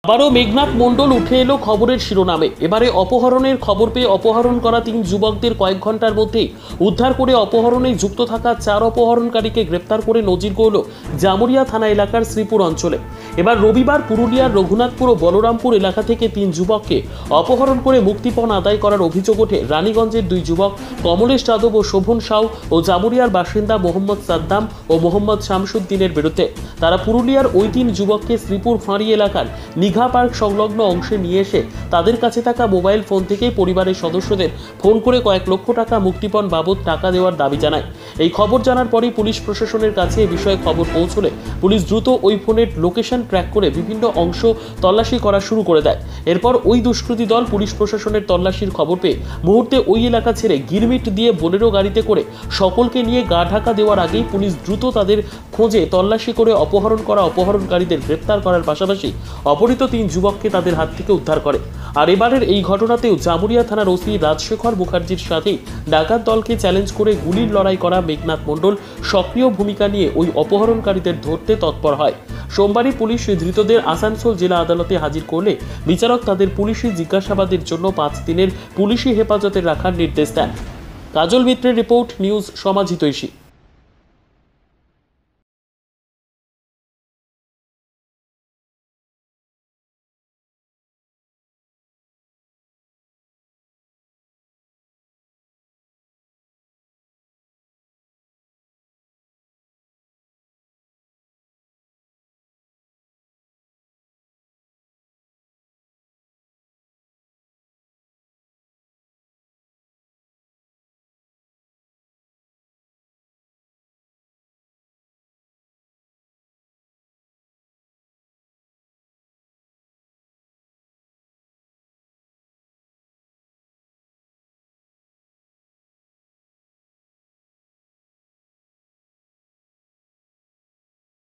আবারও মেঘনাথ মণ্ডল উঠে এলো খবরের শিরোনামে। এবারে অপহরণের খবর পেয়ে অপহরণ করা 3 যুবকদের কয়েক ঘন্টার মধ্যেই উদ্ধার করে অপহরণে যুক্ত থাকা 4 অপহরণকারীকে গ্রেপ্তার করে নজির গড়ল জামুরিয়া থানা এলাকার শ্রীপুর অঞ্চলে। এবার রবিবার পুরুলিয়ার রঘুনাথপুর ও বলরামপুর এলাকা থেকে 3 যুবককে অপহরণ করে মুক্তিপণ আদায় করার অভিযোগ ওঠে রানীগঞ্জের 2 যুবক কমলেশ যাদব ও শোভন সাউ ও জামুরিয়ার বাসিন্দা মোহাম্মদ সাদ্দাম ও মোহাম্মদ শামসুদ্দিনের বিরুদ্ধে। তারা পুরুলিয়ার ওই 3 যুবককে শ্রীপুর ফাঁড়ি এলাকার নিঘা পার্ক সংলগ্ন অংশে নিয়ে এসে তাদের কাছে থাকা মোবাইল ফোন থেকে পরিবারের সদস্যদের ফোন করে কয়েক লক্ষ টাকা মুক্তিপণ বাবদ টাকা দেওয়ার দাবি জানায়। এই খবর জানার পরই পুলিশ প্রশাসনের কাছে এ বিষয়ে খবর পৌঁছলে পুলিশ দ্রুত ওই ফোনের লোকেশন ট্র্যাক করে বিভিন্ন অংশ তল্লাশি করা শুরু করে দেয়। এরপর ওই দুষ্কৃতী দল পুলিশ প্রশাসনের তল্লাশির খবর পেয়ে মুহূর্তে ওই এলাকা ছেড়ে গিরমিট দিয়ে বোলেরো গাড়িতে করে সকলকে নিয়ে গা ঢাকা দেওয়ার আগেই পুলিশ দ্রুত তাদের খোঁজে তল্লাশি করে অপহরণ করা অপহরণকারীদের গ্রেপ্তার করার পাশাপাশি অপহৃত 3 যুবককে তাদের হাত থেকে উদ্ধার করে। আর এবারের এই ঘটনাতেও জামুরিয়া থানার ওসি রাজশেখর মুখার্জির সাথেই ডাকাত দলকে চ্যালেঞ্জ করে গুলির লড়াই করা মেঘনাথ মণ্ডল সক্রিয় ভূমিকা নিয়ে ওই অপহরণকারীদের ধরতে তৎপর হয়। সোমবারই পুলিশ ধৃতদের আসানসোল জেলা আদালতে হাজির করলে বিচারক তাদের পুলিশি জিজ্ঞাসাবাদের জন্য 5 দিনের পুলিশি হেফাজতে রাখার নির্দেশ দেন। কাজল মিত্রের রিপোর্ট, নিউজ সমাজ হিতৈষী।